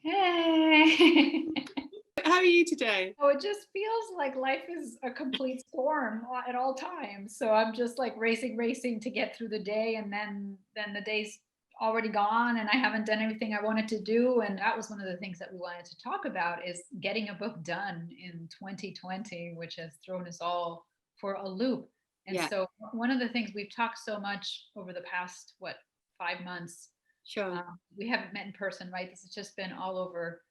Hey. How are you today? Oh, it just feels like life is a complete storm at all times. So I'm just like racing to get through the day, and then the day's already gone, and I haven't done everything I wanted to do. And that was one of the things that we wanted to talk about is getting a book done in 2020, which has thrown us all for a loop. And Yeah, so one of the things we've talked so much over the past 5 months. sure. We haven't met in person, right? This has just been all over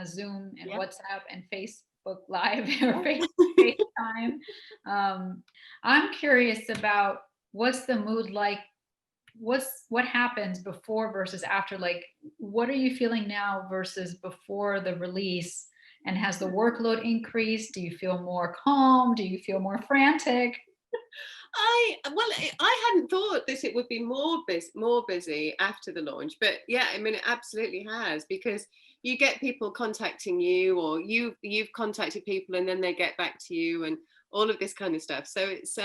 Zoom and Yeah. WhatsApp and Facebook Live or FaceTime. Um, I'm curious about what's the mood like? What happens before versus after? Like, what are you feeling now versus before the release? And has the workload increased? Do you feel more calm? Do you feel more frantic? I hadn't thought this it would be more busy after the launch, but yeah, I mean it absolutely has, because you get people contacting you, or you've contacted people and then they get back to you, and all of this kind of stuff. So it's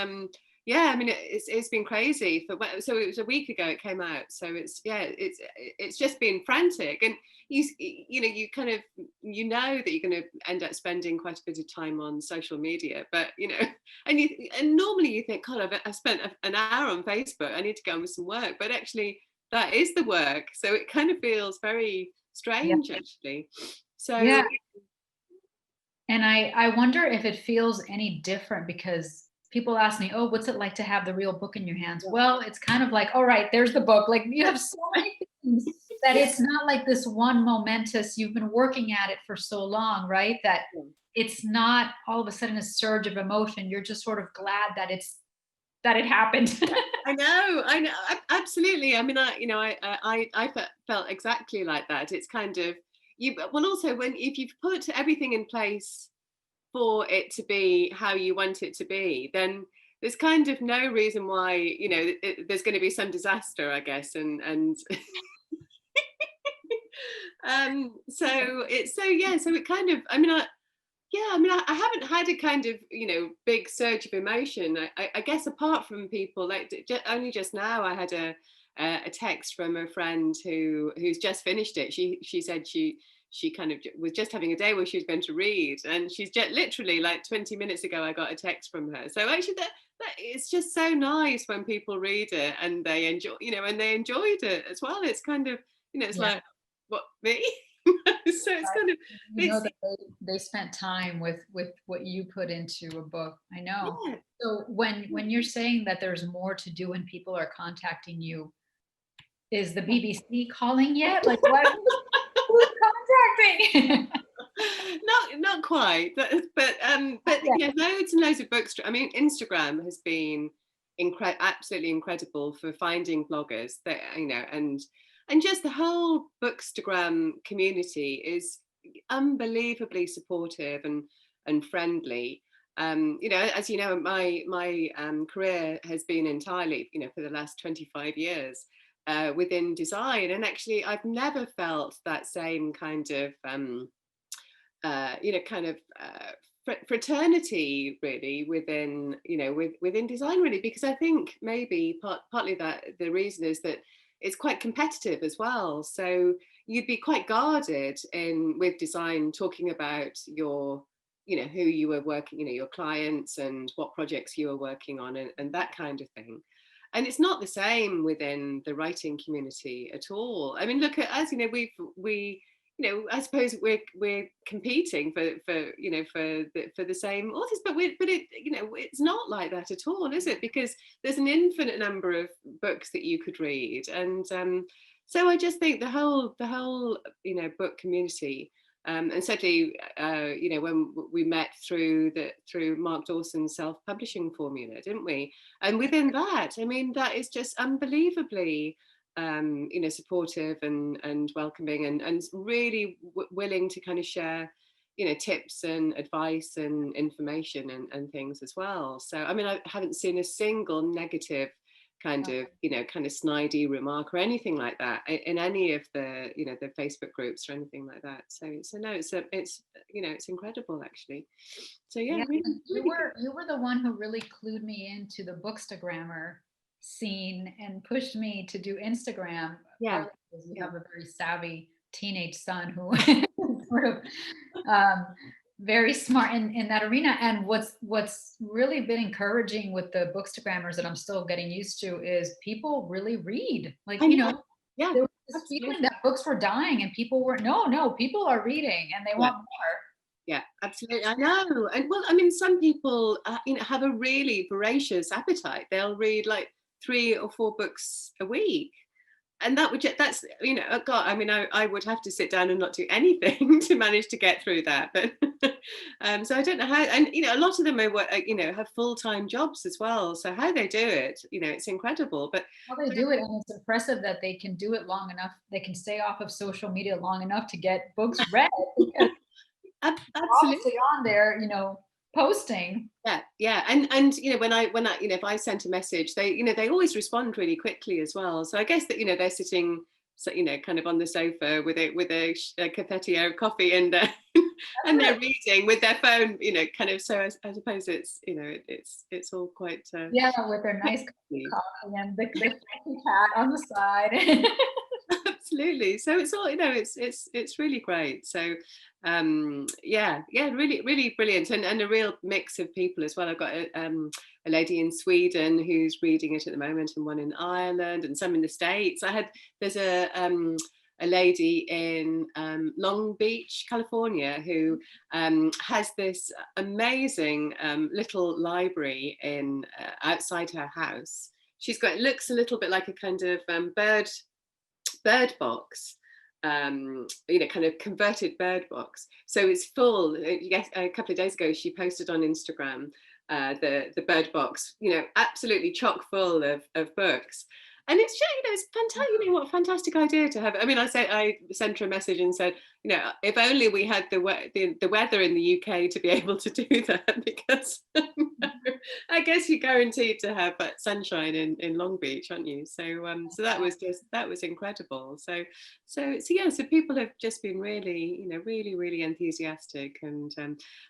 yeah, I mean it's been crazy so it was a week ago it came out. So it's yeah, it's just been frantic, and you know you kind of that you're going to end up spending quite a bit of time on social media, but you know, and normally you think, God, I've spent an hour on Facebook, I need to go on with some work, but actually that is the work. So it kind of feels very Yeah. strange, actually. Yeah. So And I wonder if it feels any different because people ask me, "Oh, what's it like to have the real book in your hands?" Well, it's kind of like, "All right, there's the book." Like you have so many things that it's not like this one momentous, you've been working at it for so long, right? That it's not all of a sudden a surge of emotion. You're just sort of glad that it happened. I know, absolutely. I mean, I felt exactly like that. It's kind of well, also when if you've put everything in place for it to be how you want it to be, then there's kind of no reason why, you know, there's going to be some disaster, I guess. And so yeah, so it kind of, I mean, yeah, I mean, I haven't had a kind of, you know, big surge of emotion. I guess apart from people, like only just now, I had a text from a friend who's just finished it. She said she kind of was just having a day where she was going to read, and she's just literally like 20 minutes ago I got a text from her. So actually that it's just so nice when people read it and they enjoy, you know, and they enjoyed it as well. It's kind of, you know, it's Yeah. like, what, me? So it's kind of, You know it's that they spent time with what you put into a book. I know. yeah. So when you're saying that there's more to do when people are contacting you, is the BBC calling yet? Like what? Who's contacting? Not quite, but Yeah. yeah, loads and loads of books. I mean, Instagram has been absolutely incredible for finding bloggers that, you know, and just the whole Bookstagram community is unbelievably supportive and friendly. You know, as you know, my career has been entirely, you know, for the last 25 years within design, and actually I've never felt that same kind of you know, kind of fraternity really within, you know, within design, really, because I think maybe partly that the reason is that it's quite competitive as well. So you'd be quite guarded in with design talking about your, you know, who you were working, you know, your clients and what projects you were working on, and that kind of thing. And it's not the same within the writing community at all. I mean, look at us, you know, we you know, I suppose we're competing for you know for the same authors, but it, you know, it's not like that at all, is it? Because there's an infinite number of books that you could read, and so I just think the whole you know book community. And certainly, you know, when we met through Mark Dawson's self-publishing formula, didn't we? And within that, I mean, that is just unbelievably you know, supportive and welcoming, and really willing to kind of share, you know, tips and advice and information and things as well. So I mean, I haven't seen a single negative kind of, you know, kind of snidey remark or anything like that in any of the, you know, the Facebook groups or anything like that. So no, it's you know, it's incredible actually. So yeah, Yeah, really, and really good. you were the one who really clued me into the Bookstagrammer scene and pushed me to do Instagram, Yeah, partly because you yeah, have a very savvy teenage son who sort of um, very smart in that arena. And what's really been encouraging with the bookstagrammers that I'm still getting used to is people really read. Like, I you know. know, Yeah, there was this feeling absolutely. that books were dying and people were no, people are reading and they Yeah. want more. Yeah, absolutely. I know. And well, I mean, some people, have a really voracious appetite. They'll read like 3 or 4 books a week. And that would that's God, I mean, I would have to sit down and not do anything to manage to get through that. But so I don't know how. And a lot of them have full-time jobs as well. So how they do it, it's incredible. But How they do it, and it's impressive that they can do it long enough. They can stay off of social media long enough to get books read because they're absolutely. obviously on there, posting. Yeah, yeah, and when I if I sent a message, they always respond really quickly as well. So I guess that they're sitting, so, kind of on the sofa with a cafetiere of coffee, and and That's they're it. reading with their phone, kind of. So I suppose it's all quite Yeah, with their nice cup of easy. coffee and the fluffy cat on the side. Absolutely. So it's all, it's really great. So yeah, yeah, really, really brilliant, and a real mix of people as well. I've got a lady in Sweden who's reading it at the moment, and one in Ireland, and some in the States. There's a lady in Long Beach, California, who has this amazing little library in outside her house. It looks a little bit like a kind of bird box, kind of converted bird box. So it's full. Yes, a couple of days ago, she posted on Instagram the bird box, absolutely chock full of books. And it's just, it's fantastic. What a fantastic idea to have. I mean, I sent her a message and said, if only we had the weather in the UK to be able to do that, because I guess you're guaranteed to have sunshine in Long Beach, aren't you? So that was incredible. So yeah, so people have just been really, really, really enthusiastic, and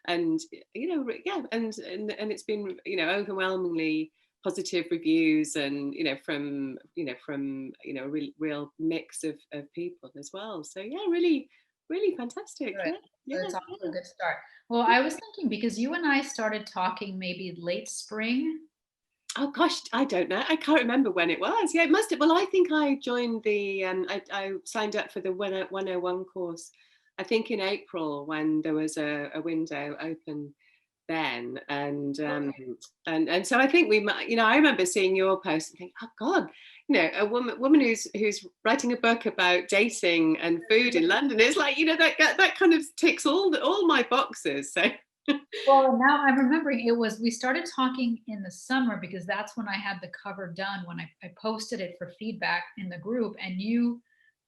yeah, and it's been, overwhelmingly positive reviews, and from real mix of people as well. So yeah, really, really fantastic. Good. Yeah, So yeah, it's off to a yeah. good start. Well, I was thinking because you and I started talking maybe late spring. Oh gosh, I don't know. I can't remember when it was. Yeah, it must have. Well, I think I joined I signed up for the 101 course, I think in April, when there was a window open then. Okay. And so I think we might, I remember seeing your post and think, oh God, a woman who's writing a book about dating and food in London. It's like, that kind of ticks all my boxes. So Well, now I'm remembering we started talking in the summer because that's when I had the cover done when I posted it for feedback in the group and you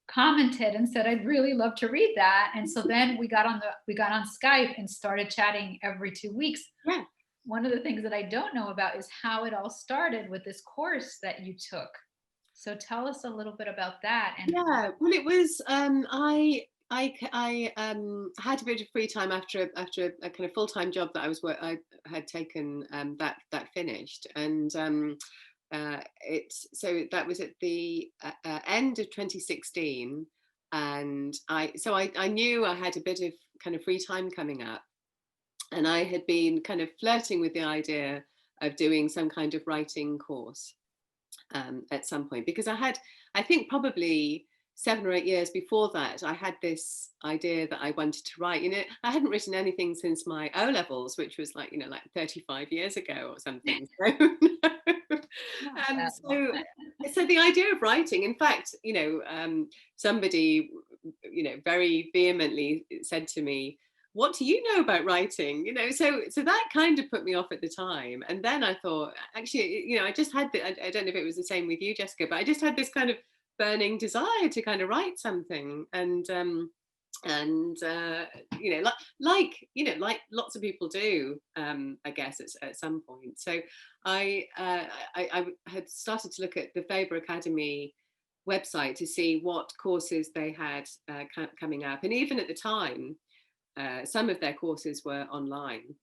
commented and said, I'd really love to read that. And so then we got on Skype and started chatting every 2 weeks. yeah. One of the things that I don't know about is how it all started with this course that you took. So tell us a little bit about that and Yeah, well, it was. I had a bit of free time after a kind of full time job that I had taken, that finished, and that was at the end of 2016, and I knew I had a bit of kind of free time coming up, and I had been kind of flirting with the idea of doing some kind of writing course at some point, because I think probably 7 or 8 years before that, I had this idea that I wanted to write. I hadn't written anything since my O levels, which was like 35 years ago or something. So, not um, that long. so, so the idea of writing, in fact, somebody, very vehemently said to me, what do you know about writing? So that kind of put me off at the time. And then I thought, actually, I just had I don't know if it was the same with you, Jessica, but I just had this kind of burning desire to kind of write something. And like lots of people do, I guess at some point. So I had started to look at the Faber Academy website to see what courses they had coming up, and even at the time, some of their courses were online.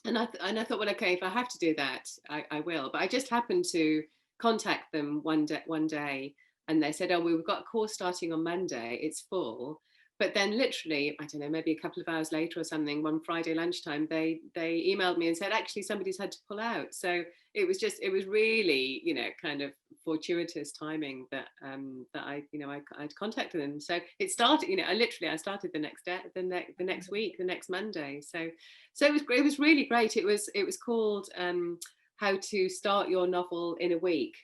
And I thought, well, okay, if I have to do that, I will. But I just happened to contact them one day and they said, oh, we've got a course starting on Monday, it's full. But then literally, I don't know, maybe a couple of hours later or something, one Friday lunchtime, they emailed me and said, actually, somebody's had to pull out. So it was really, kind of fortuitous timing that that I'd contacted them. So it started, I started the next day, the next week, the next Monday. So it was really great. It was called How to Start Your Novel in a Week.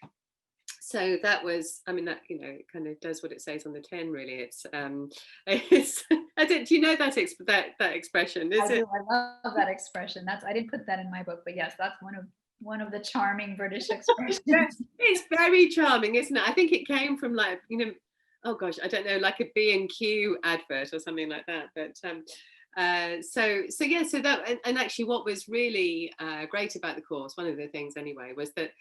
So that was, I mean, that, it kind of does what it says on the tin, really. It's do you know that that expression, is I it? do. I love that expression. I didn't put that in my book, but yes, that's one of the charming British Yeah, expressions. it's very charming, isn't it? I think it came from, like, oh gosh, I don't know, like a B&Q advert or something like that. But so that, and actually what was really great about the course, one of the things anyway, was that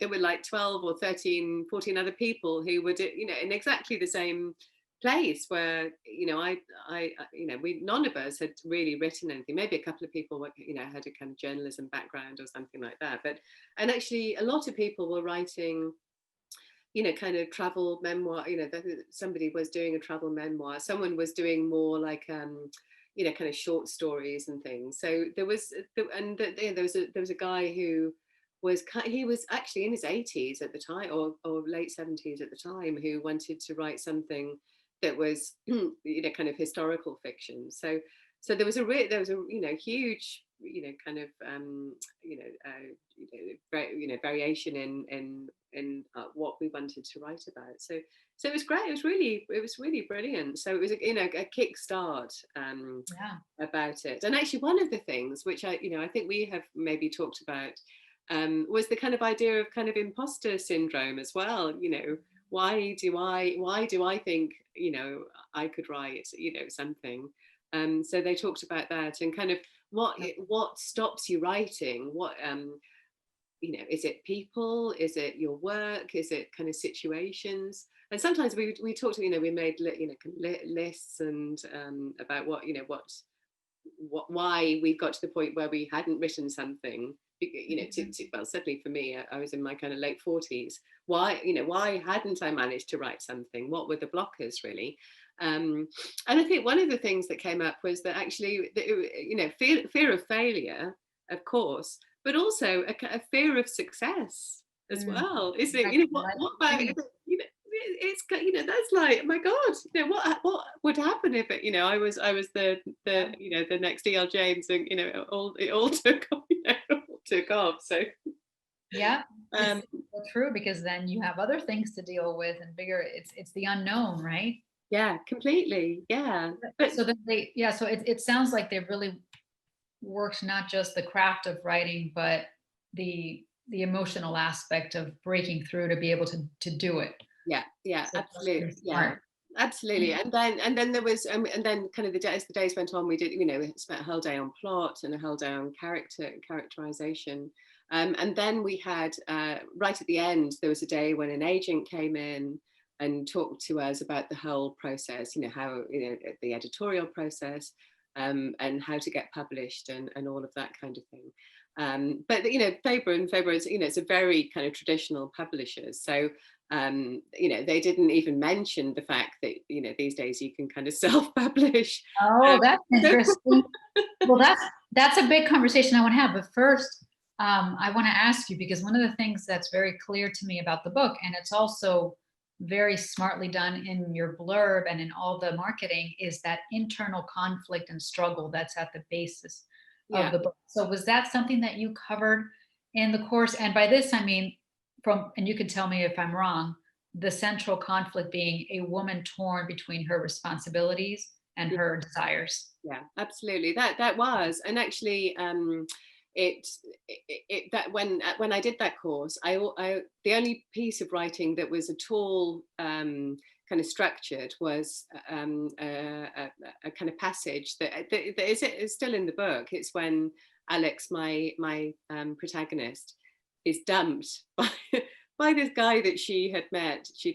there were like 12 or 13, 14 other people who were in exactly the same place, where we, none of us had really written anything. Maybe a couple of people were, had a kind of journalism background or something like that, and actually a lot of people were writing kind of travel memoir. Somebody was doing a travel memoir, someone was doing more like kind of short stories and things. So there was there was a guy who he was actually in his 80s at the time, or late 70s at the time, who wanted to write something that was kind of historical fiction. So there was a huge kind of variation in what we wanted to write about. So it was great. It was really brilliant. So it was a kick start Yeah. about it. And actually, one of the things which I think we have maybe talked about was the kind of idea of kind of imposter syndrome as well. Why do I think I could write something. So they talked about that, and kind of what stops you writing. What is it people? Is it your work? Is it kind of situations? And sometimes we talked, we made lists and about why we got to the point where we hadn't written something. Well, certainly for me, I was in my kind of late 40s. Why hadn't I managed to write something? What were the blockers, really? And I think one of the things that came up was that actually, fear of failure, of course, but also a fear of success as well. Is it? What about if it's that's like, oh my god, what would happen if I was the the next E.L. James, and it all took off, all took off. So Yeah, um it's so true, because then you have other things to deal with and bigger. It's the unknown, right? yeah, completely, yeah. But So so it sounds like they really worked not just the craft of writing, but the emotional aspect of breaking through to be able to do it. yeah, So that's absolutely, really yeah, smart. absolutely. And then there was and then kind of as the days went on, we did we spent a whole day on plot and a whole day on characterization. And then we had right at the end, there was a day when an agent came in and talked to us about the whole process, how the editorial process, and how to get published, and all of that kind of thing. But Faber is, it's a very kind of traditional publisher. So they didn't even mention the fact that these days you can kind of self-publish. Oh, that's So interesting. Well, that's a big conversation I want to have. But first, I want to ask you, because one of the things that's very clear to me about the book, and it's also very smartly done in your blurb and in all the marketing, is that internal conflict and struggle that's at the basis of yeah, the book. So was that something that you covered in the course? And by this, I mean, and you can tell me if I'm wrong, the central conflict being a woman torn between her responsibilities and her desires. yeah, absolutely. That was, and actually, it, that when I did that course, the only piece of writing that was at all kind of structured was a kind of passage that is still in the book. It's when Alex, my protagonist, is dumped by this guy that she'd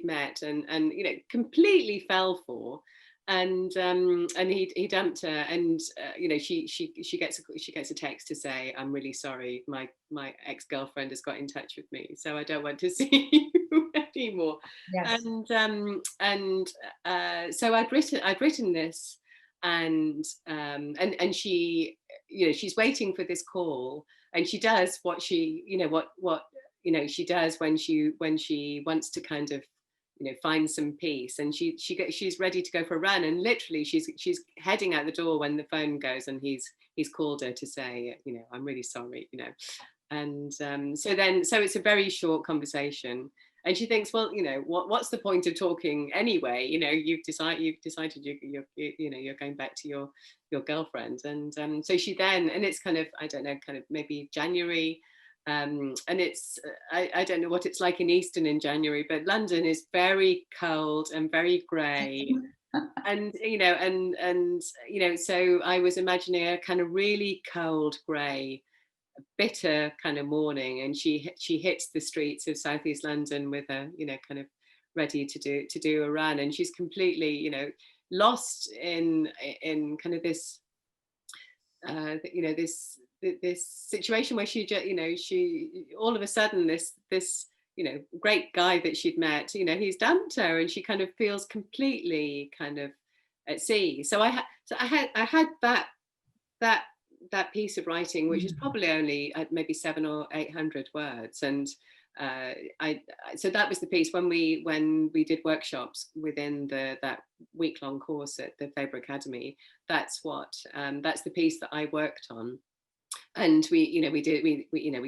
met, and completely fell for. And he dumped her, and she gets a text to say, I'm really sorry, my ex-girlfriend has got in touch with me, so I don't want to see you anymore. Yes. And so I'd written this, and she, she's waiting for this call, and she does what she, what she does when she wants to kind of, find some peace, and she's ready to go for a run, and literally she's heading out the door when the phone goes, and he's called her to say, I'm really sorry, and so it's a very short conversation, and she thinks, well, what's the point of talking anyway? You've decided you're going back to your girlfriend, and so she then, and it's kind of, I don't know, kind of maybe January, and it's I don't know what it's like in Eastern in January, but London is very cold and very grey, and so I was imagining a kind of really cold grey, bitter kind of morning, and she hits the streets of southeast London with a, kind of ready to do a run, and she's completely, lost in kind of this, this situation where she all of a sudden, this great guy that she'd met, he's dumped her, and she kind of feels completely kind of at sea. So I had that piece of writing, which is probably only maybe 700 or 800 words, and so that was the piece when we did workshops within that week-long course at the Faber Academy. That's the piece that I worked on, and we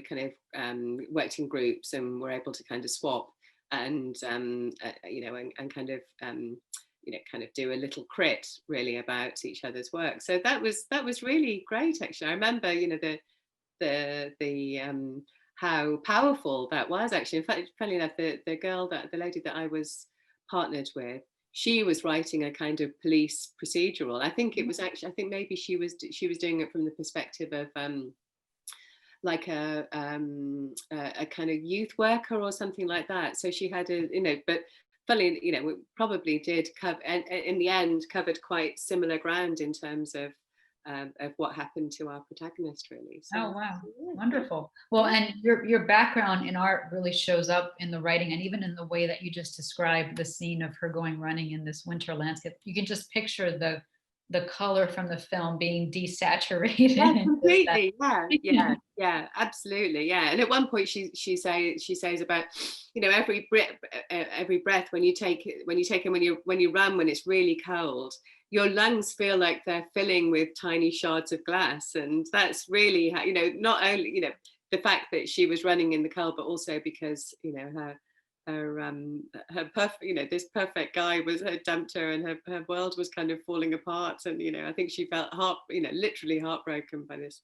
kind of worked in groups, and were able to kind of swap, and and kind of kind of do a little crit really about each other's work. So that was really great, actually. I remember, the how powerful that was, actually. In fact, funny enough, the lady that I was partnered with, she was writing a kind of police procedural. I think it was actually, I think maybe she was doing it from the perspective of like a kind of youth worker or something like that. So she had but funnily, we probably did cover, and in the end covered quite similar ground in terms of what happened to our protagonist, really. So, Oh, wow. yeah, Wonderful. Well, and your background in art really shows up in the writing, and even in the way that you just described the scene of her going running in this winter landscape. You can just picture the color from the film being desaturated. yeah, And just that. completely. Yeah, absolutely. Yeah. And at one point, she says about, every breath when you take and when you run, when it's really cold, your lungs feel like they're filling with tiny shards of glass, and that's really how, not only, the fact that she was running in the cold, but also because, this perfect guy had dumped her, and her world was kind of falling apart, and I think she felt literally heartbroken by this,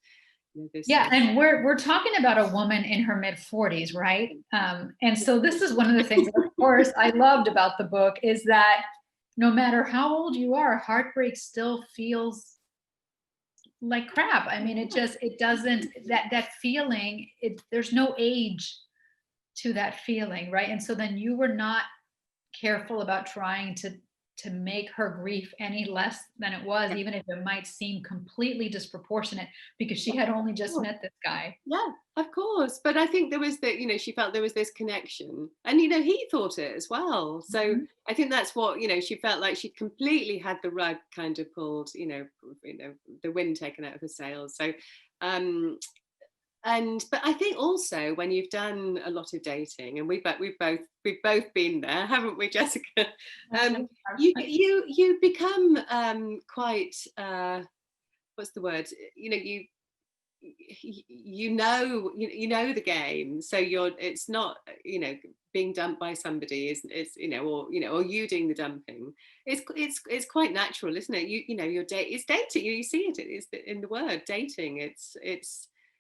this Yeah, and we're talking about a woman in her mid 40s, right? And so this is one of the things, of course, I loved about the book, is that no matter how old you are, heartbreak still feels like crap. I mean, it doesn't, that feeling, there's no age to that feeling, right? And so then you were not careful about trying to make her grief any less than it was, even if it might seem completely disproportionate, because she had only just met this guy. Yeah, of course. But I think there was she felt there was this connection, and he thought it as well. So Mhm. I think that's what, she felt like she completely had the rug kind of pulled, the wind taken out of her sails. So but I think also, when you've done a lot of dating, and we've both been there, haven't we, Jessica? You become quite, what's the word, you know the game, so it's not, being dumped by somebody is or you doing the dumping. It's quite natural, isn't it? It's dating. You see it's in the word dating. It's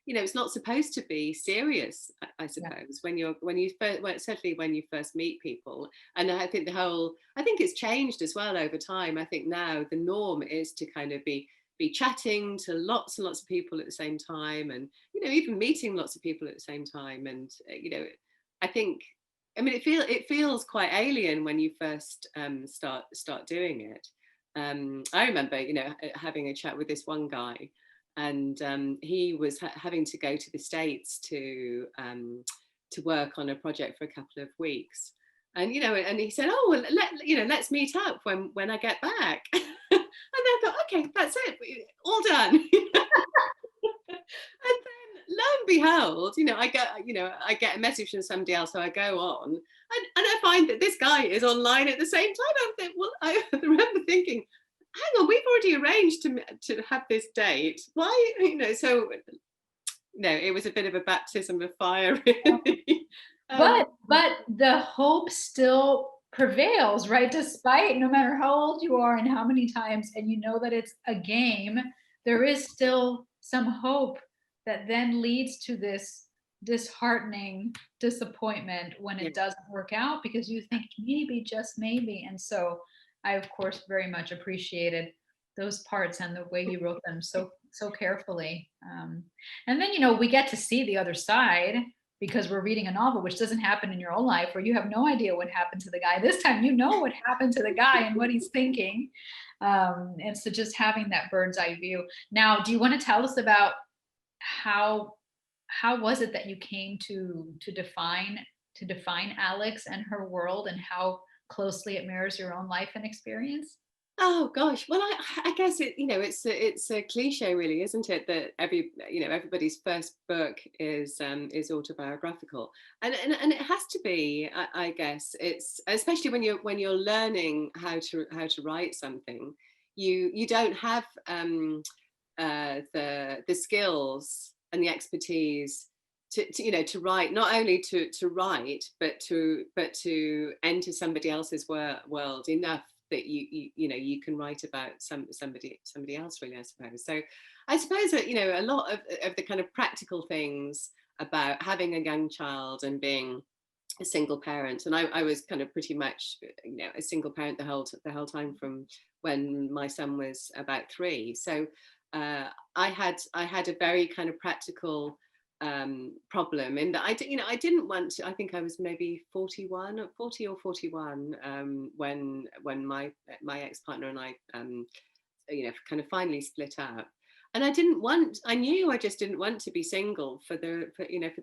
it's not supposed to be serious, I Yeah. suppose, when you first, well, certainly when you first meet people. And I think it's changed as well over time. I think now the norm is to kind of be chatting to lots and lots of people at the same time, and even meeting lots of people at the same time. And I think, I mean, it feels quite alien when you first start doing it. I remember having a chat with this one guy, and he was having to go to the States to work on a project for a couple of weeks. And and he said, "Oh, well, let's meet up when I get back." And I thought, okay, that's it, all done. And then lo and behold, I get a message from somebody else, so I go on, and I find that this guy is online at the same time. I think, well, I remember thinking, hang on, we've already arranged to have this date. Why, so no, it was a bit of a baptism of fire, really. But the hope still prevails, right? Despite no matter how old you are and how many times, and you know that it's a game, there is still some hope that then leads to this disheartening disappointment when Yeah, it doesn't work out because you think maybe, just maybe. And so I, of course, very much appreciated those parts and the way you wrote them so carefully. And then, we get to see the other side because we're reading a novel, which doesn't happen in your own life where you have no idea what happened to the guy. This time, you know what happened to the guy and what he's thinking. And so just having that bird's eye view. Now, do you want to tell us about how was it that you came to define Alex and her world and how closely it mirrors your own life and experience? oh gosh, well, I guess it's a cliche, really, isn't it, that everybody's first book is autobiographical, and it has to be. I guess it's especially when you're learning how to write something. You don't have the skills and the expertise to write, not only to write, but to enter somebody else's world enough that you can write about somebody else, really, I suppose. So I suppose that a lot of the kind of practical things about having a young child and being a single parent, and I was kind of pretty much a single parent the whole time from when my son was about 3. So I had a very kind of practical problem in that I didn't want to. I think I was maybe 40 or 41 when my ex-partner and I kind of finally split up. And I knew I just didn't want to be single for the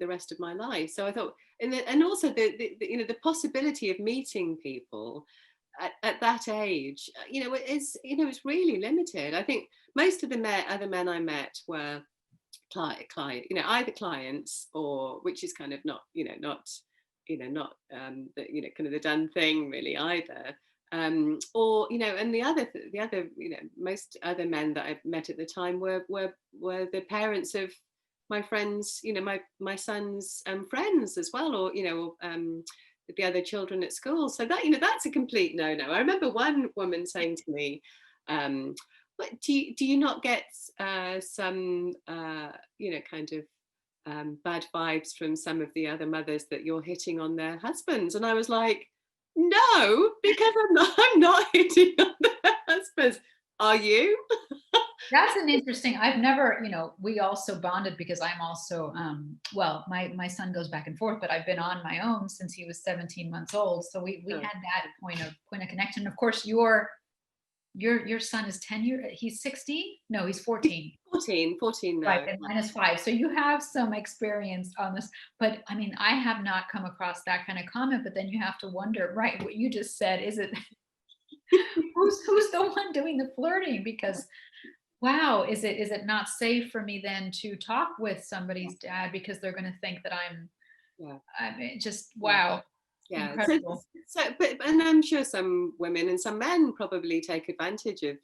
rest of my life. So I thought, and also the possibility of meeting people at that age, it's really limited. I think most of the other men I met were client, either clients, or, which is kind of not the kind of the done thing, really, either. Or and the other most other men that I've met at the time were the parents of my friends, my son's friends as well, or the other children at school. So that's a complete no. I remember one woman saying to me, but do you not get some kind of bad vibes from some of the other mothers that you're hitting on their husbands? And I was like, no, because I'm not hitting on their husbands. Are you? That's an interesting. I've never, we also bonded because I'm also, well, my son goes back and forth, but I've been on my own since he was 17 months old. So we Oh, had that point of connection. Of course, your son is 10 years, he's 16? No, he's 14. 14 Right, now. and mine is 5. So you have some experience on this, but I mean, I have not come across that kind of comment, but then you have to wonder, right, what you just said, is it who's the one doing the flirting? Because wow, is it not safe for me then to talk with somebody's dad because they're going to think that Yeah. I mean, just Yeah. wow, Yeah. incredible. But and I'm sure some women and some men probably take advantage of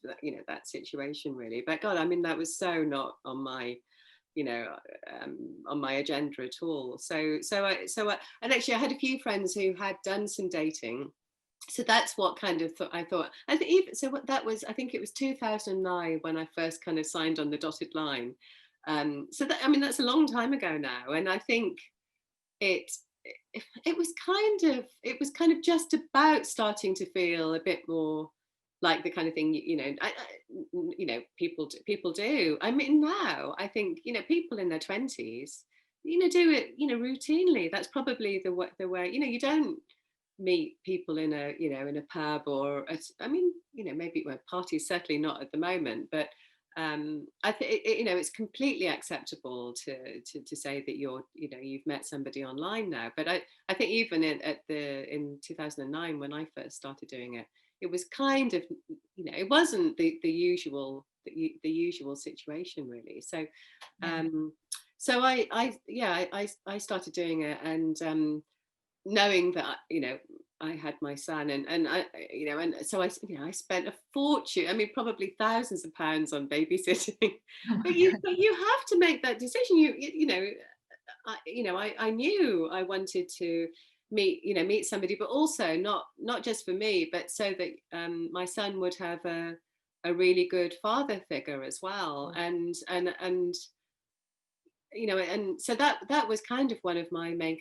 that situation, really. But God, I mean, that was so not on my you know on my agenda at all. And actually I had a few friends who had done some dating. So that's what kind of I thought. I think even so. What that was, I think it was 2009 when I first kind of signed on the dotted line. So that, I mean, that's a long time ago now, and I think it it was kind of just about starting to feel a bit more like the kind of thing people do. I mean, now I think people in their 20s do it routinely. That's probably the way you don't meet people in a pub, or I mean maybe, well, parties certainly not at the moment, but I think it's completely acceptable to say that you've met somebody online now. But I think even in 2009 when I first started doing it, it was kind of, it wasn't the usual the usual situation really. So Yeah. so I started doing it, and knowing that I had my son, and I and so I spent a fortune, I mean probably thousands of pounds on babysitting. Oh but my you God. but you have to make that decision. I knew I wanted to meet somebody, but also not just for me, but so that my son would have a really good father figure as well. And so that was kind of one of my main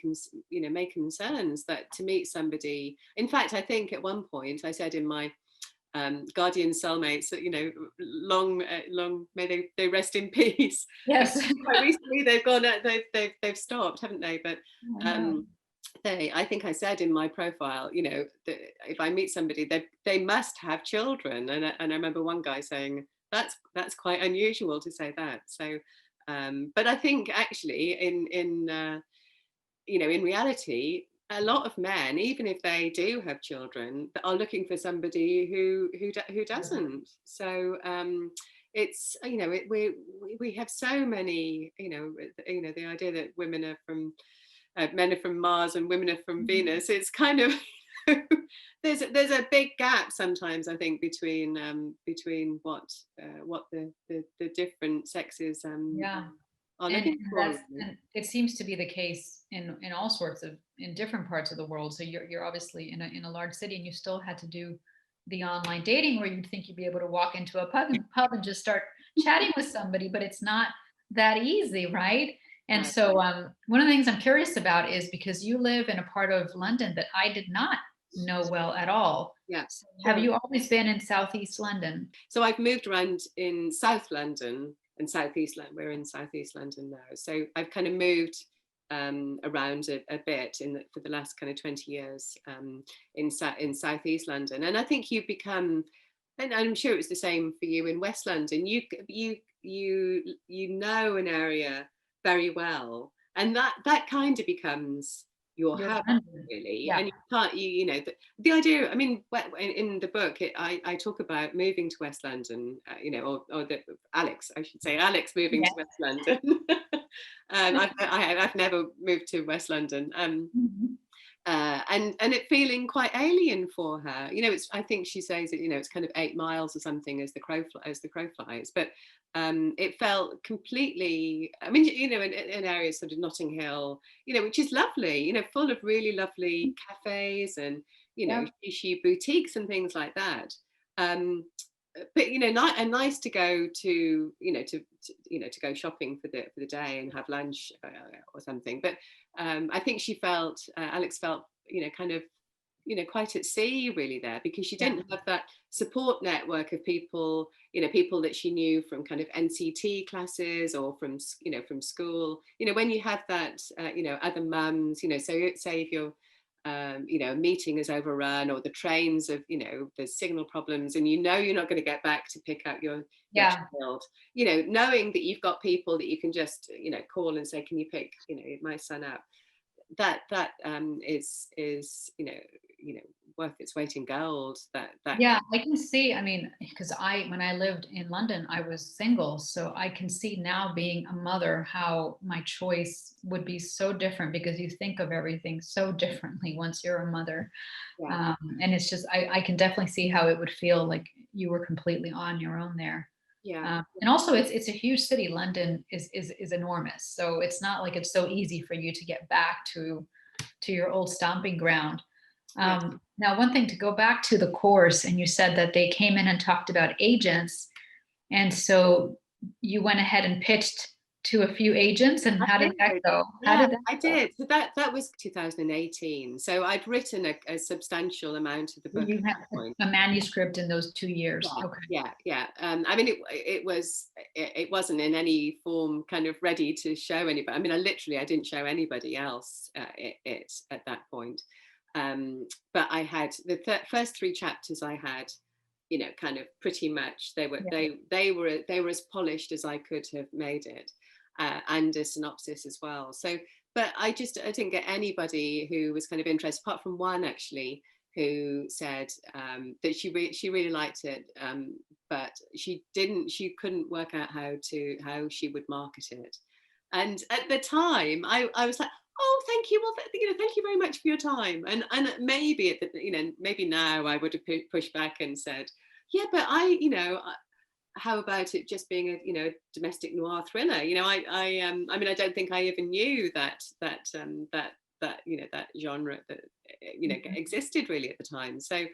concerns, that to meet somebody. In fact, I think at one point I said in my guardian cellmates that, long may they rest in peace. Yes. Because quite recently they've gone, they've stopped, haven't they? But Oh, no. um, I think I said in my profile, that if I meet somebody, they must have children. And I remember one guy saying that's quite unusual to say that. So, but I think actually in reality, a lot of men, even if they do have children, are looking for somebody who doesn't. So it's we have so many, the idea that women are from men are from Mars and women are from Mhm. Venus. It's kind of there's a big gap sometimes, I think, between what the different sexes Yeah. are And looking for. Really. and it seems to be the case in all sorts of in different parts of the world. So you're obviously in a large city and you still had to do the online dating where you'd think you'd be able to walk into a pub and just start chatting with somebody, but it's not that easy, right? And No. so one of the things I'm curious about is because you live in a part of London that I did not know well at all. Yeah, So have sure. you always been in Southeast London? So I've moved around in South London and Southeast London. We're in Southeast London now. So I've kind of moved around a bit for the last kind of 20 years in Southeast London. And I think you become, and I'm sure it was the same for you in West London. You know an area very well, and that kind of becomes your Your hub London. really. Yeah. And you can't the idea, I mean, in the book, I talk about moving to West London, Alex, I should say, Alex moving to Yeah. West London. I've never moved to West London. Mhm. And it feeling quite alien for her. I think she says it. It's kind of 8 miles or something as the crow flies. But it felt completely. I mean, in areas sort of Notting Hill, which is lovely. Full of really lovely cafes and Yeah. shishi boutiques and things like that. But and nice to go to to go shopping for the day and have lunch or something. But I think Alex felt kind of quite at sea really there, because she Yeah. didn't have that support network of people, people that she knew from kind of NCT classes or from school. When you have that other mums, so say if you're a meeting is overrun, or the trains of there's signal problems, and you're not going to get back to pick up your Yeah. child, knowing that you've got people that you can just call and say, can you pick my son up, that is worth its weight in gold. That Yeah, I can see. I mean, because when I lived in London, I was single. So I can see now being a mother how my choice would be so different because you think of everything so differently once you're a mother. yeah And it's just, I can definitely see how it would feel like you were completely on your own there. yeah And also, it's a huge city. London is enormous, so it's not like it's so easy for you to get back to your old stomping ground. yeah Now, one thing to go back to the course, and you said that they came in and talked about agents, and so you went ahead and pitched to a few agents, and I how did that did. go? How Yeah, did that I go? did. So that was 2018. So I'd written a substantial amount of the book You at had that point. a manuscript in those 2 years. Yeah, Okay. yeah. I mean, it wasn't in any form kind of ready to show anybody. I mean, I didn't show anybody else it at that point. But I had the first three chapters I had. you know, kind of pretty much they were Yeah. they were as polished as I could have made it, and a synopsis as well. So, but I didn't get anybody who was kind of interested, apart from one actually, who said that she really liked it, but she couldn't work out how she would market it. And at the time, I was like, oh, thank you. Well, you know, thank you very much for your time. And maybe at the, you know, maybe now I would have pushed back and said, yeah, but you know, how about it just being a, you know, domestic noir thriller? You know, I mean, I don't think I even knew that you know, that genre that you know Mhm. existed really at the time. So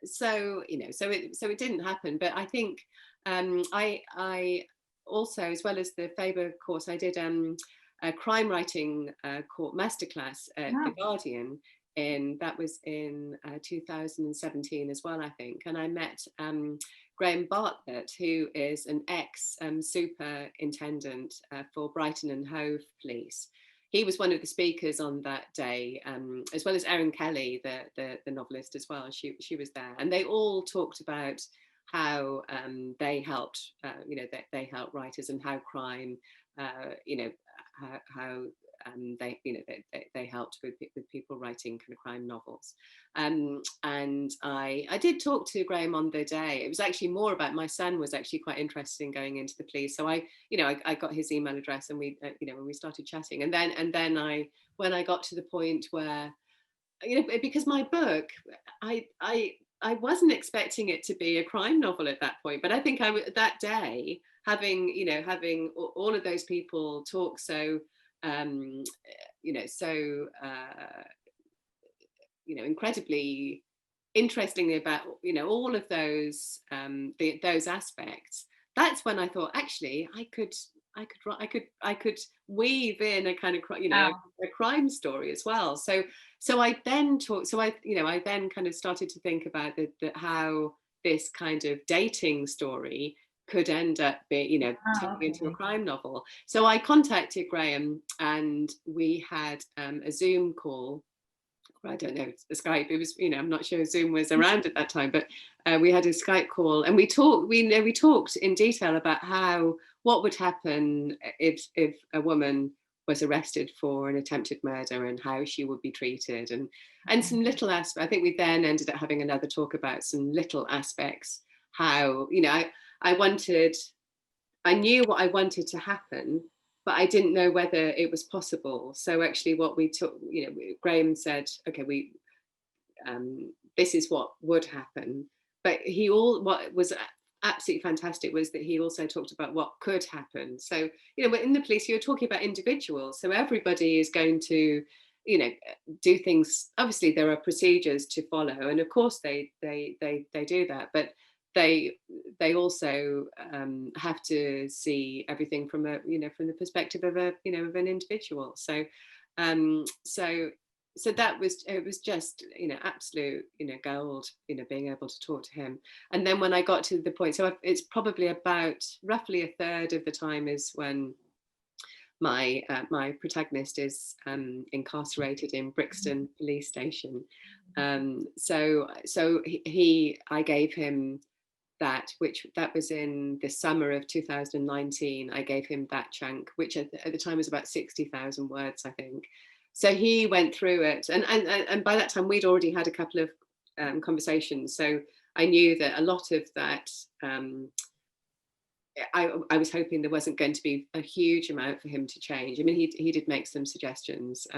so you know, so it didn't happen. But I think I also, as well as the Faber course, I did a crime writing masterclass at the Wow. Guardian. That was in 2017 as well, I think. And I met Graham Bartlett, who is an ex superintendent for Brighton and Hove Police. He was one of the speakers on that day, as well as Erin Kelly, the novelist as well. She was there, and they all talked about how they helped, you know, they helped writers, and how crime, you know, how they, you know, they helped with people writing kind of crime novels. And I did talk to Graham on the day. It was actually more about, my son was actually quite interested in going into the police, so you know, I got his email address, and we, you know, when we started chatting, and then when I got to the point where, you know, because my book, I wasn't expecting it to be a crime novel at that point, but I think that day, having, you know, having all of those people talk so, um, you know, so, you know, incredibly interestingly about, you know, all of those those aspects, that's when I thought, actually I could weave in a kind of, you know, Wow. a crime story as well. So I then talked, so I, you know, I then kind of started to think about how this kind of dating story could end up being, you know, Ah, turning into a okay. crime novel. So I contacted Graham, and we had a Zoom call. I don't know, Skype. It was, you know, I'm not sure Zoom was around at that time, but we had a Skype call, and we talked. We talked in detail about what would happen if a woman was arrested for an attempted murder, and how she would be treated, and some little aspects. I think we then ended up having another talk about some little aspects. How, you know, I knew what I wanted to happen, but I didn't know whether it was possible. So actually, what we took, you know, Graham said, okay, this is what would happen. But what was absolutely fantastic was that he also talked about what could happen. So, you know, in the police, you're talking about individuals. So everybody is going to, you know, do things. Obviously, there are procedures to follow, and of course they do that. But they also have to see everything from a, you know, from the perspective of a, you know, of an individual. So so that was, it was just, you know, absolute, you know, gold, you know, being able to talk to him. And then when I got to the point, so it's probably about roughly a third of the time is when my protagonist is incarcerated in Brixton police station. So I gave him that was in the summer of 2019. I gave him that chunk, which at the time was about 60,000 words, I think. So he went through it, and by that time we'd already had a couple of conversations. So I knew that a lot of that. I was hoping there wasn't going to be a huge amount for him to change. I mean, he did make some suggestions,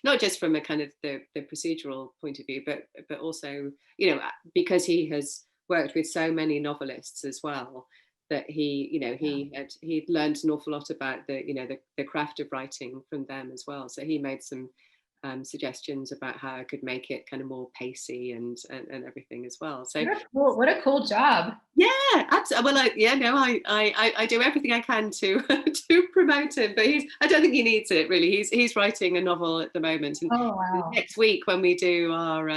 not just from a kind of the procedural point of view, but also, you know, because he has worked with so many novelists as well, that he, you know, he'd learned an awful lot about the, you know, the craft of writing from them as well. So he made some suggestions about how I could make it kind of more pacey and everything as well. So What a cool job. yeah, absolutely. Well, yeah, no, I do everything I can to to promote him, but I don't think he needs it really. He's writing a novel at the moment, and Oh, wow. next week when we do our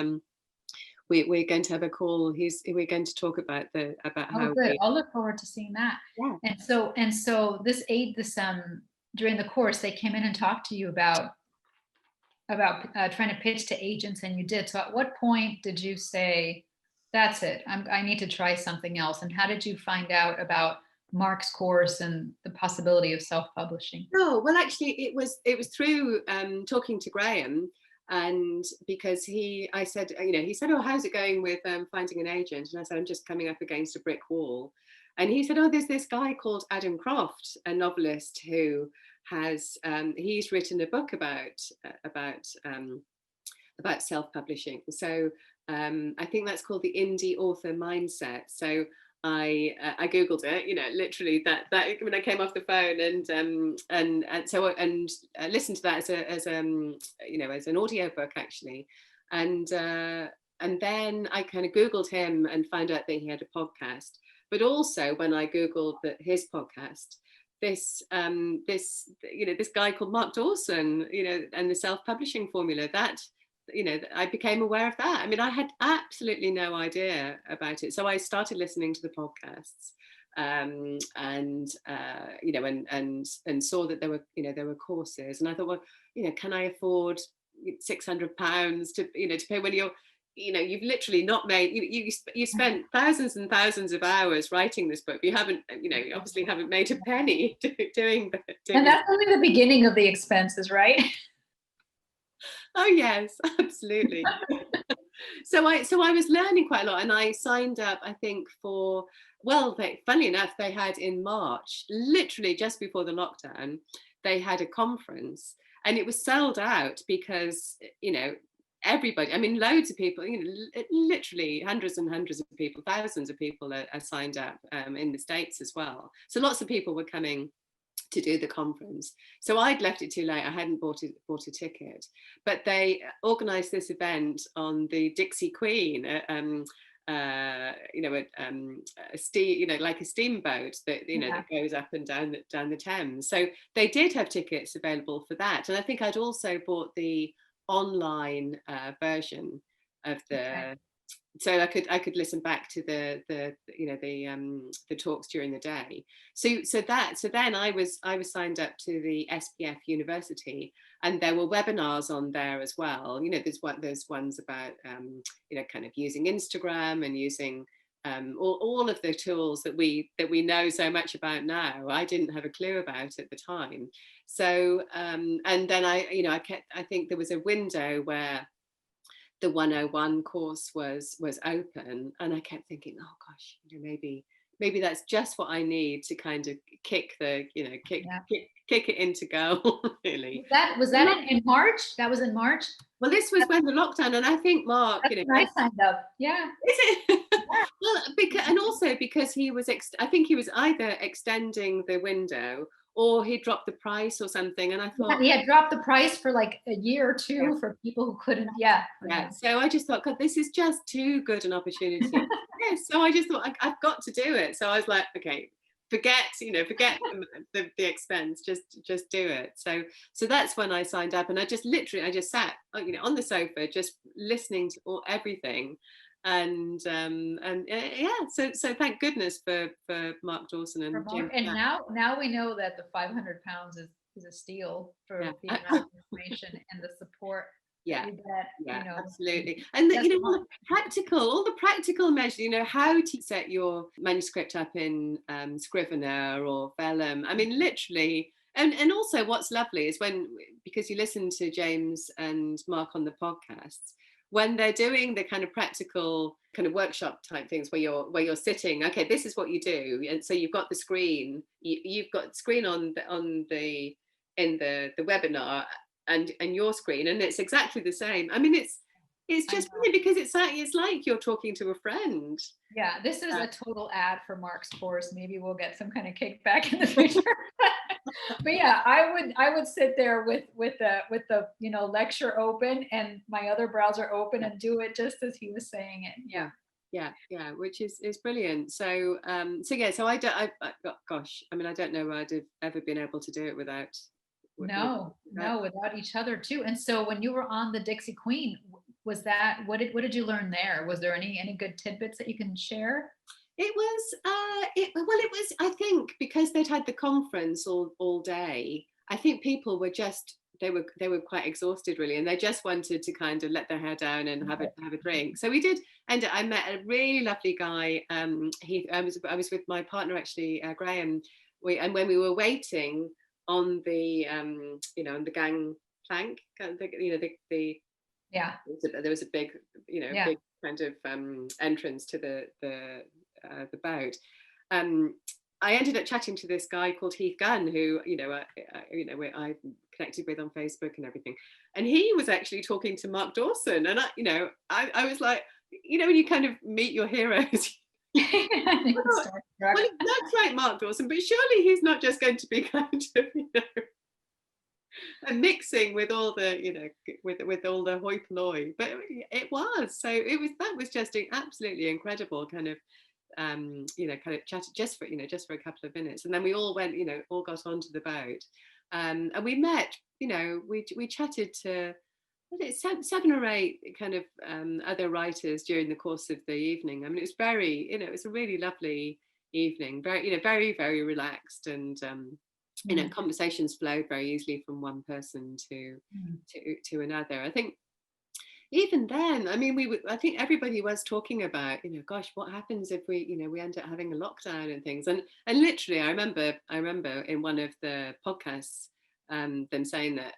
we're going to have a call. We're going to talk about Oh, how good. we, I'll look forward to seeing that. yeah. And so this during the course, they came in and talked to you about trying to pitch to agents, and you did. So at what point did you say That's it. I need to try something else. And how did you find out about Mark's course and the possibility of self-publishing? Oh, well, actually, it was through talking to Graham, and because I said, he said, "Oh, how's it going with finding an agent?" And I said, "I'm just coming up against a brick wall." And he said, "Oh, there's this guy called Adam Croft, a novelist who he's written a book about self-publishing. So I think that's called the indie author mindset." So I googled it, literally that when I came off the phone, and listened to that as an audio book actually, and then I kind of googled him and found out that he had a podcast. But also when I googled his podcast, this guy called Mark Dawson, and the self-publishing formula, that I became aware of that. I mean, I had absolutely no idea about it, so I started listening to the podcasts, and saw that there were courses, and I thought, well, can I afford £600 to pay when you've literally not made, you spent thousands and thousands of hours writing this book. You haven't, you obviously haven't made a penny doing And that's only the beginning of the expenses, right? Oh yes, absolutely. So I was learning quite a lot, and I signed up, I think, funnily enough, they had in March, literally just before the lockdown, they had a conference, and it was sold out because everybody, I mean, loads of people, literally hundreds and hundreds of people, thousands of people are signed up in the States as well. So lots of people were coming to do the conference. So I'd left it too late. I hadn't bought a ticket, but they organised this event on the Dixie Queen, a like a steamboat that that goes up and down the Thames. So they did have tickets available for that, and I think I'd also bought the online version of the. So I could listen back to the talks during the day. So then I was signed up to the SPF University, and there were webinars on there as well. There's ones about kind of using Instagram and using all of the tools that we know so much about now. I didn't have a clue about at the time. So and then I think there was a window where the 101 course was open, and I kept thinking, oh gosh, maybe that's just what I need to kind of kick it into goal. Really. Was that in March? That was in March. Well, this was when the lockdown, and I think Mark, That's when I signed up. Yeah. Is it? Well, and also because he was, I think he was either extending the window or he dropped the price or something. And I thought, he had dropped the price for like a year or two for people who couldn't. Yeah. So I just thought, God, this is just too good an opportunity. Yes. So I just thought, I've got to do it. So I was like, okay, forget the expense, just do it. So that's when I signed up, and I just sat on the sofa just listening to everything. And so thank goodness for Mark Dawson and Jim. And now we know that the £500 is a steal for the amount of information and the support. Absolutely. And all the practical measures, how to set your manuscript up in Scrivener or Vellum. I mean, literally. And also what's lovely is because you listen to James and Mark on the podcasts, when they're doing the kind of practical kind of workshop type things where you're sitting, okay, this is what you do, and so you've got the screen, you've got the screen in the webinar and your screen, and it's exactly the same. I mean, it's just funny because it's like you're talking to a friend. Yeah, this is a total ad for Mark's course. Maybe we'll get some kind of kickback in the future. But yeah, I would sit there with the lecture open and my other browser open and do it just as he was saying it. Yeah, which is brilliant. So gosh, I mean, I don't know I'd have ever been able to do it without. Without each other too. And so when you were on the Dixie Queen, what did you learn there? Was there any good tidbits that you can share? It was, I think, because they'd had the conference all day, I think people were just they were quite exhausted really, and they just wanted to kind of let their hair down and have a drink. So we did end up, I met a really lovely guy. I was with my partner actually, Graham. And when we were waiting on the on the gang plank, Yeah. there was a big Yeah. big kind of entrance to the boat. I ended up chatting to this guy called Heath Gunn, who I connected with on Facebook and everything, and he was actually talking to Mark Dawson, and I was like, when you kind of meet your heroes. Well, that's right, Mark Dawson, but surely he's not just going to be kind of and mixing with all the with all the hoi polloi, but it was, so that was just absolutely incredible kind of kind of chatted just for just for a couple of minutes, and then we all went, all got onto the boat, and we met, we chatted to seven or eight kind of other writers during the course of the evening. I mean, it was very, it was a really lovely evening, very very very relaxed, and conversations flowed very easily from one person to another. I think even then, I mean, I think everybody was talking about, gosh, what happens if we end up having a lockdown and things. And literally, I remember in one of the podcasts, them saying that,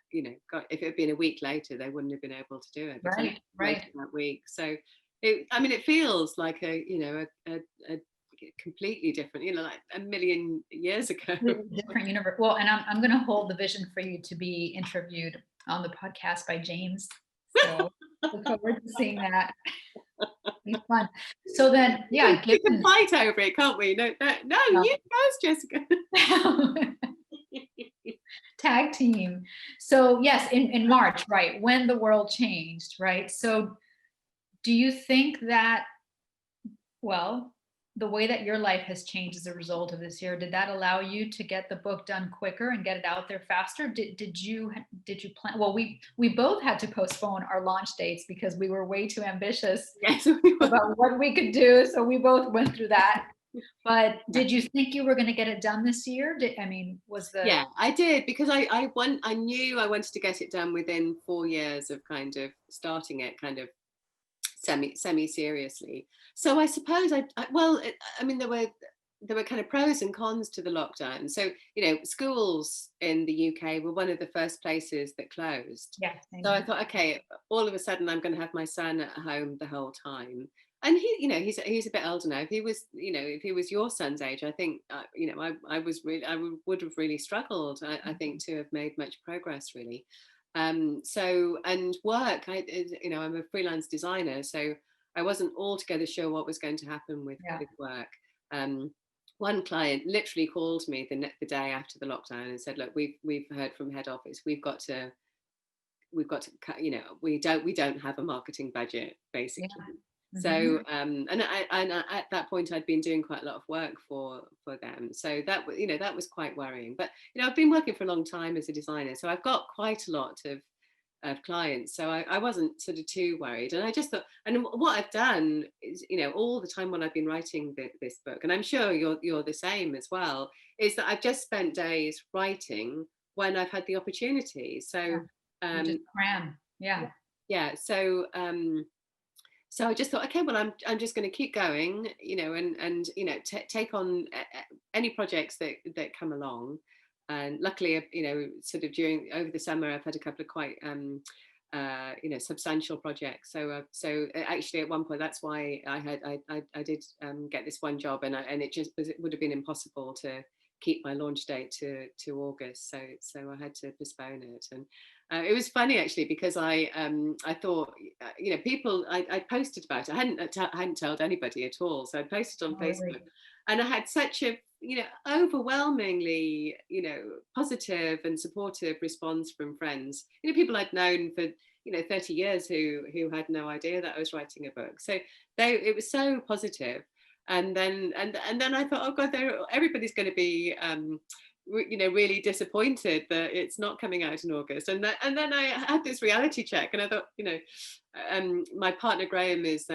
God, if it had been a week later, they wouldn't have been able to do it. Right. That week. So, it feels like a completely different, like a million years ago. Different universe. Well, and I'm going to hold the vision for you to be interviewed on the podcast by James. So look forward to seeing that. Be fun. So then, yeah, we can fight over it, can't we? No, you first, Jessica. Tag team. So yes, in March, right, when the world changed, right? So do you think that, well, the way that your life has changed as a result of this year, did that allow you to get the book done quicker and get it out there faster? Did you plan? Well, we both had to postpone our launch dates because we were way too ambitious about what we could do. So we both went through that. But did you think you were going to get it done this year? Yeah, I did, because I knew I wanted to get it done within 4 years of kind of starting it kind of semi seriously. So I suppose I mean, there were kind of pros and cons to the lockdown. So schools in the UK were one of the first places that closed. Yeah. So I thought, okay, all of a sudden I'm going to have my son at home the whole time. And he's a bit older now. If he was your son's age, I think I would have really struggled. I think to have made much progress really. So, and work, I'm a freelance designer, so I wasn't altogether sure what was going to happen with work. One client literally called me the day after the lockdown and said, look, we've heard from head office, we've got to we don't have a marketing budget, basically. Yeah. So and at that point I'd been doing quite a lot of work for them, so that was quite worrying. But I've been working for a long time as a designer, so I've got quite a lot of clients, so I wasn't sort of too worried. And I just thought, and what I've done is, all the time when I've been writing this book, and I'm sure you're the same as well, is that I've just spent days writing when I've had the opportunity. So you just cram. Yeah. So I just thought, okay, well, I'm just going to keep going, and take on any projects that come along. And luckily, sort of over the summer, I've had a couple of quite substantial projects. So actually, at one point, that's why I did get this one job, and it would have been impossible to keep my launch date to August. So I had to postpone it. And it was funny actually, because I thought, people, I posted about it. I hadn't told anybody at all. So I posted on Facebook, and I had such a overwhelmingly positive and supportive response from friends. People I'd known for 30 years who had no idea that I was writing a book. So it was so positive. And then I thought, oh God, everybody's going to be really disappointed that it's not coming out in August. And then I had this reality check, and I thought, my partner Graham is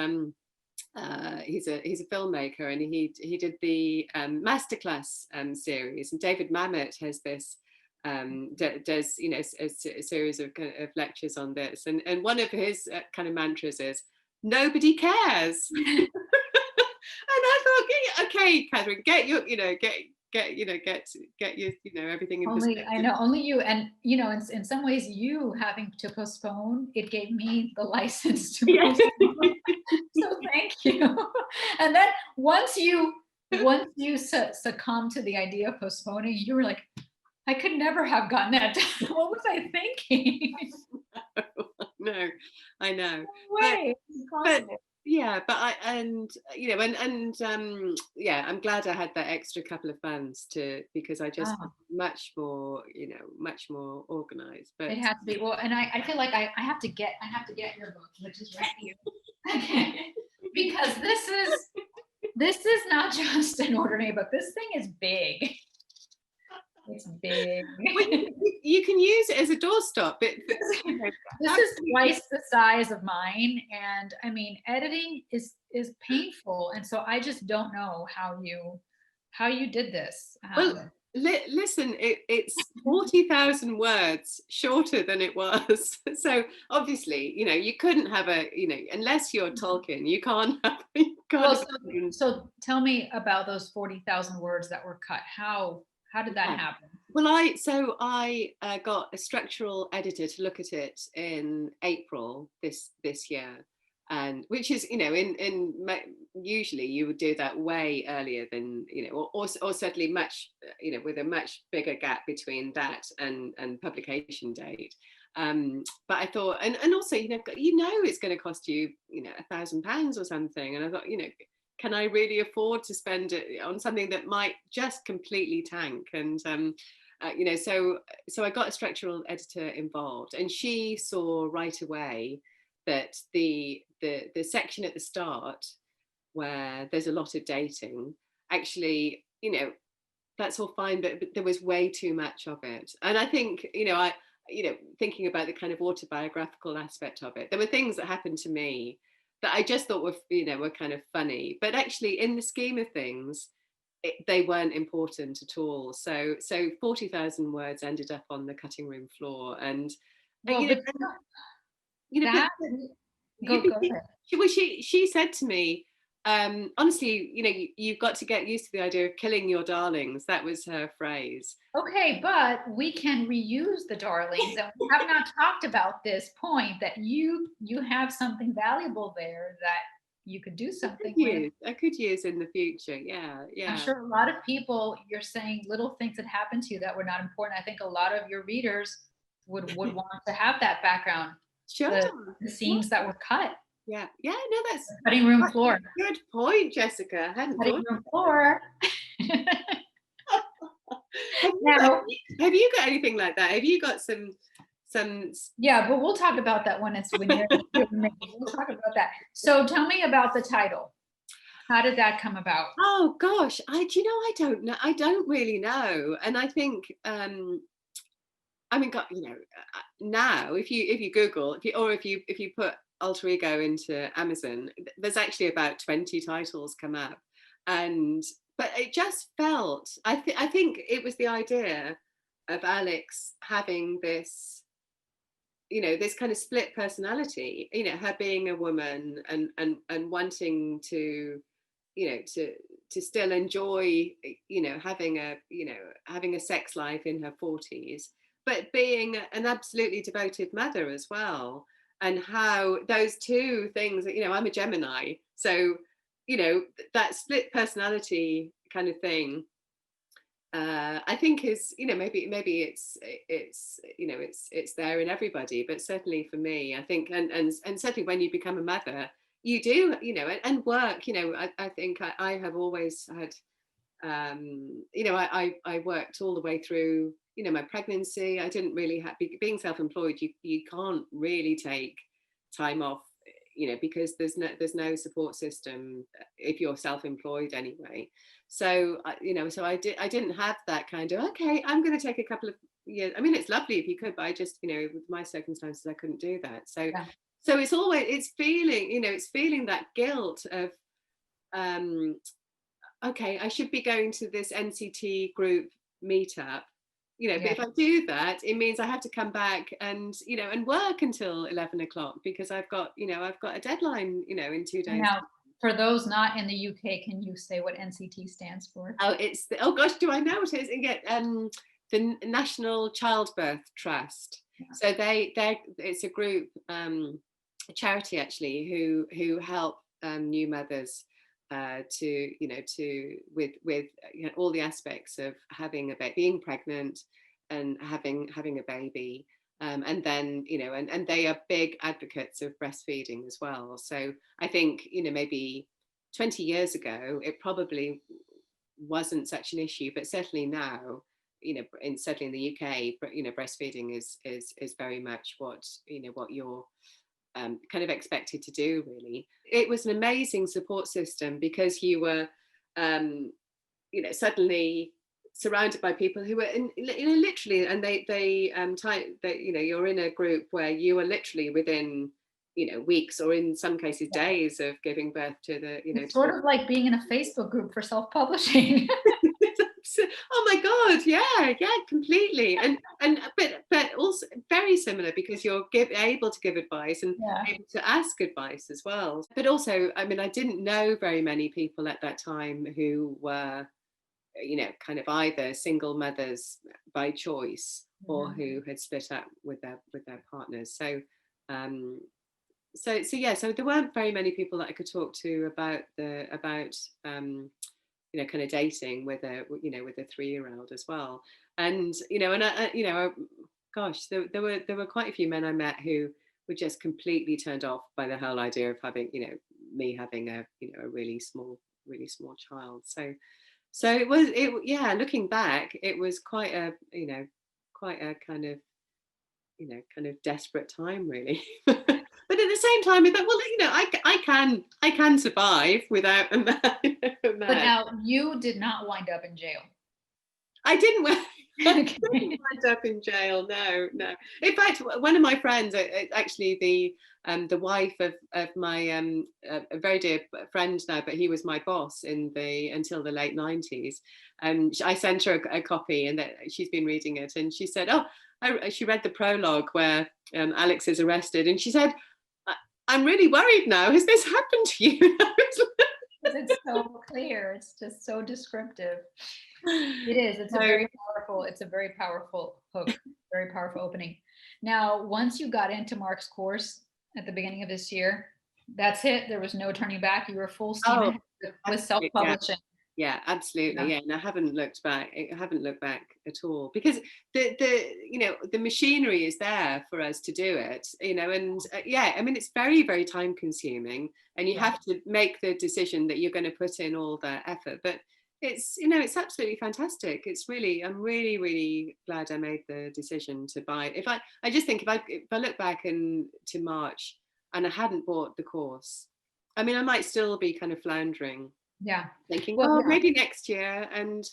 he's a filmmaker, and he did the masterclass series, and David Mamet has this does, you know, a series of kind of lectures on this, and one of his kind of mantras is nobody cares. And I thought, okay, Catherine, get your, you know, get your, you know, everything in Only I perspective. know, only you, and you know, in some ways, you having to postpone, it gave me the license to Yeah. postpone. So thank you. And then once you succumb to the idea of postponing, you were like, I could never have gotten that done. What was I thinking? No, I know, No but way. It's but impossible. yeah, but I, and you know, and yeah, I'm glad I had that extra couple of funds to, because I just felt Oh, much more, you know, much more organized. it But has to be. Well, and I feel like I have to get your book, which is right here. Okay. Because this is not just an ordinary book. This thing is big. It's big. well, you can use it as a doorstop, but you know, This is absolutely. twice the size of mine, and I mean, editing is painful, and so I just don't know how you did this. Well, listen, it's 40,000 words shorter than it was. So obviously, you know, you couldn't have a, you know, unless you're Tolkien, you can't have, you can't Well, have so so tell me about those 40,000 words that were cut. How did that yeah. happen? Well, I got a structural editor to look at it in April this year, and which is, you know, usually you would do that way earlier than, you know, or certainly much, you know, with a much bigger gap between that and publication date. But I thought, and also, you know it's going to cost you, you know, £1,000 or something, and I thought, you know, can I really afford to spend it on something that might just completely tank? And you know, so I got a structural editor involved, and she saw right away that the section at the start where there's a lot of dating, actually, you know, that's all fine, but there was way too much of it. And I think, you know, you know, thinking about the kind of autobiographical aspect of it, there were things that happened to me that I just thought were, you know, were kind of funny, but actually in the scheme of things, they weren't important at all. So 40,000 words ended up on the cutting room floor, and Well, you know, but you know, that you, go ahead. she said to me, honestly, you know, you've got to get used to the idea of killing your darlings. That was her phrase. Okay, but we can reuse the darlings, and we have not talked about this point that you have something valuable there that you could do something with. I could use in the future. Yeah, I'm yeah. sure a lot of people, you're saying little things that happened to you that were not important. I think a lot of your readers would want to have that background, Sure, the sure. sings that were cut, Yeah, yeah. No, cutting room that's a floor, good point, Jessica. I hadn't cutting thought. room floor. Have you got Now, have you got anything like that? Have you got some yeah, but we'll talk about that when you're we'll talk about that. So tell me about the title. How did that come about? oh gosh, I don't know. I don't really know. And I think I mean, God, you know, now if you Google, if you put alter ego into Amazon, there's actually about 20 titles come up, and but it just felt. I think it was the idea of Alex having this, you know, this kind of split personality. You know, her being a woman and wanting to, you know, to still enjoy, you know, having a sex life in her 40s, but being an absolutely devoted mother as well, and how those two things, you know, I'm a Gemini, so, you know, that split personality kind of thing, I think is, you know, maybe it's you know, it's there in everybody, but certainly for me, I think, and certainly when you become a mother, you do, you know, and work, you know, I think I have always had, you know, I worked all the way through, you know, my pregnancy. I didn't really have, being self-employed, you can't really take time off, you know, because there's no support system if you're self-employed anyway. So you know, so I didn't have that kind of, okay, I'm going to take a couple of years. I mean, it's lovely if you could, but I just, you know, with my circumstances, I couldn't do that. Yeah. So it's always, it's feeling, you know, it's feeling that guilt of, um okay, I should be going to this NCT group meetup, but if I do that, it means I have to come back and, and work until 11 o'clock because I've got a deadline, in 2 days. Now, for those not in the UK, can you say what NCT stands for? Oh, oh gosh, do I know what it is? The National Childbirth Trust. Yeah. So it's a group, a charity actually, who help new mothers with all the aspects of having being pregnant and having a baby. And then, and they are big advocates of breastfeeding as well. So I think, maybe 20 years ago, it probably wasn't such an issue, but certainly now, certainly in the UK, breastfeeding is very much what you're kind of expected to do, really. It was an amazing support system because you were, suddenly surrounded by people who were literally, and you're in a group where you are literally within weeks, or in some cases days, of giving birth to the it's sort of like being in a Facebook group for self-publishing. Oh my God, yeah, completely. But also very similar because you're able to give advice and able to ask advice as well. But also, I mean, I didn't know very many people at that time who were kind of either single mothers by choice or who had split up with their partners. So so there weren't very many people that I could talk to about kind of dating with a 3-year-old as well. And gosh, there were quite a few men I met who were just completely turned off by the whole idea of having me having a really small child. So looking back, it was quite a kind of desperate time, really. But at the same time, I thought, well, I can survive without a man. But now you did not wind up in jail. I didn't wind up in jail. No. In fact, one of my friends, actually the wife of my a very dear friend now, but he was my boss until the late 90s. And I sent her a copy, and that she's been reading it, and she said, "Oh, she read the prologue where Alex is arrested," and she said, "I'm really worried now. Has this happened to you?" It's so clear. It's just so descriptive. It is. It's a very powerful hook. Very powerful opening. Now, once you got into Mark's course at the beginning of this year, that's it. There was no turning back. You were full steam ahead with self-publishing. Yeah, absolutely. Yeah, and I haven't looked back. At all, because the machinery is there for us to do it. And I mean, it's very, very time consuming, and you have to make the decision that you're going to put in all that effort. But it's absolutely fantastic. I'm really, really glad I made the decision to buy it. I just think if I look back to March and I hadn't bought the course, I mean, I might still be kind of floundering. Yeah. Thinking, maybe next year. And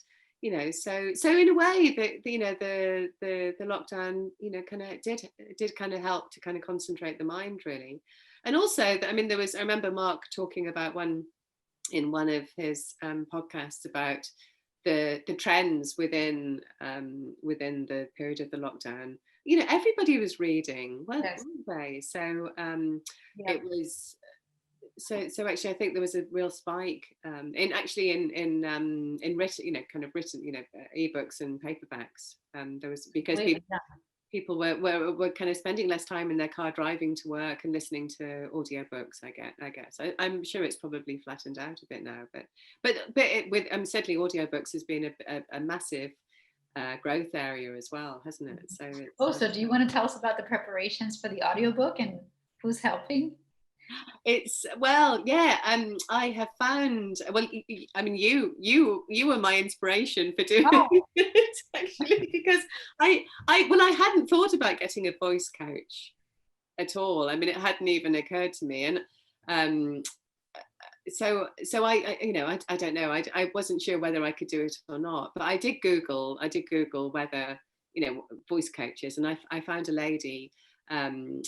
so in a way that the lockdown kind of did kind of help to kind of concentrate the mind, really. And also, I mean, I remember Mark talking about in one of his podcasts about the trends within the period of the lockdown. Everybody was reading, weren't they? So it was. So actually, I think there was a real spike in written, kind of written, ebooks and paperbacks. There was, because people were kind of spending less time in their car driving to work and listening to audiobooks. I guess I'm sure it's probably flattened out a bit now, but certainly audiobooks has been a massive growth area as well, hasn't it? So do you want to tell us about the preparations for the audiobook and who's helping? I have found, I mean, you were my inspiration for doing it, actually, because I hadn't thought about getting a voice coach at all. I mean, it hadn't even occurred to me. And so I don't know, I wasn't sure whether I could do it or not, but I did Google whether voice coaches, and I found a lady who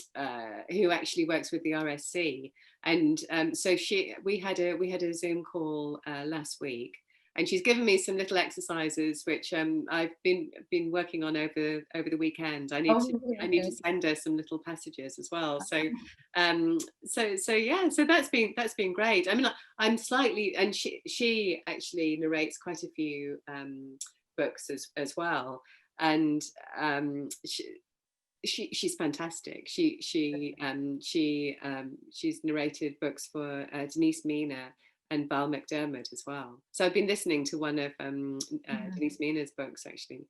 actually works with the RSC, and so we had a Zoom call last week, and she's given me some little exercises which I've been working on over the weekend. I need to send her some little passages as well. So yeah, so that's been great. I mean, I'm slightly, and she actually narrates quite a few books as well, and she's fantastic. She's narrated books for Denise Mina and Val McDermott as well. So I've been listening to one of Denise Mina's books actually,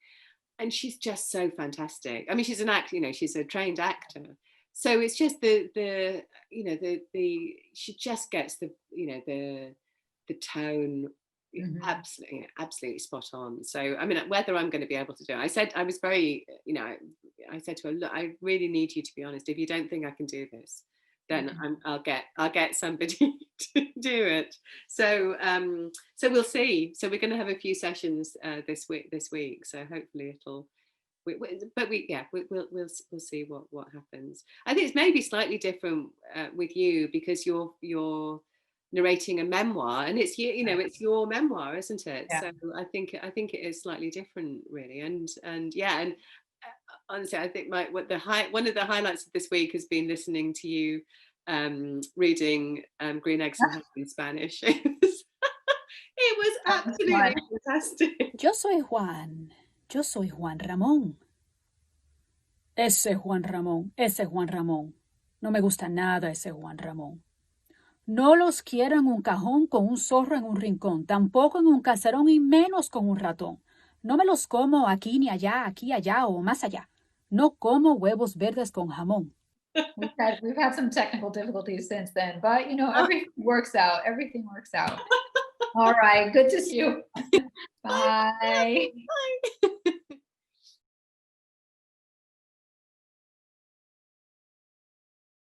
and she's just so fantastic. I mean, she's an actor, she's a trained actor. So it's just the she just gets the tone absolutely spot on. So I mean, whether I'm going to be able to do it, I said I was very, I said to her, look, I really need you to be honest. If you don't think I can do this, then I'll get somebody to do it. So so we'll see. So we're going to have a few sessions this week. So hopefully it'll. We'll see what happens. I think it's maybe slightly different with you because you're narrating a memoir, and it's it's your memoir, isn't it? Yeah. So I think it is slightly different, really. And honestly, I think one of the highlights of this week has been listening to you reading Green Eggs and Ham in Spanish. It was absolutely fantastic. Yo soy Juan Ramón. Ese Juan Ramón. No me gusta nada ese Juan Ramón. No los quiero en un cajón con un zorro en un rincón, tampoco en un caserón y menos con un ratón. No me los como aquí ni allá, aquí, allá o más allá. No como huevos verdes con jamón. We've had some technical difficulties since then, but everything works out. Everything works out. All right. Good to see you. Bye.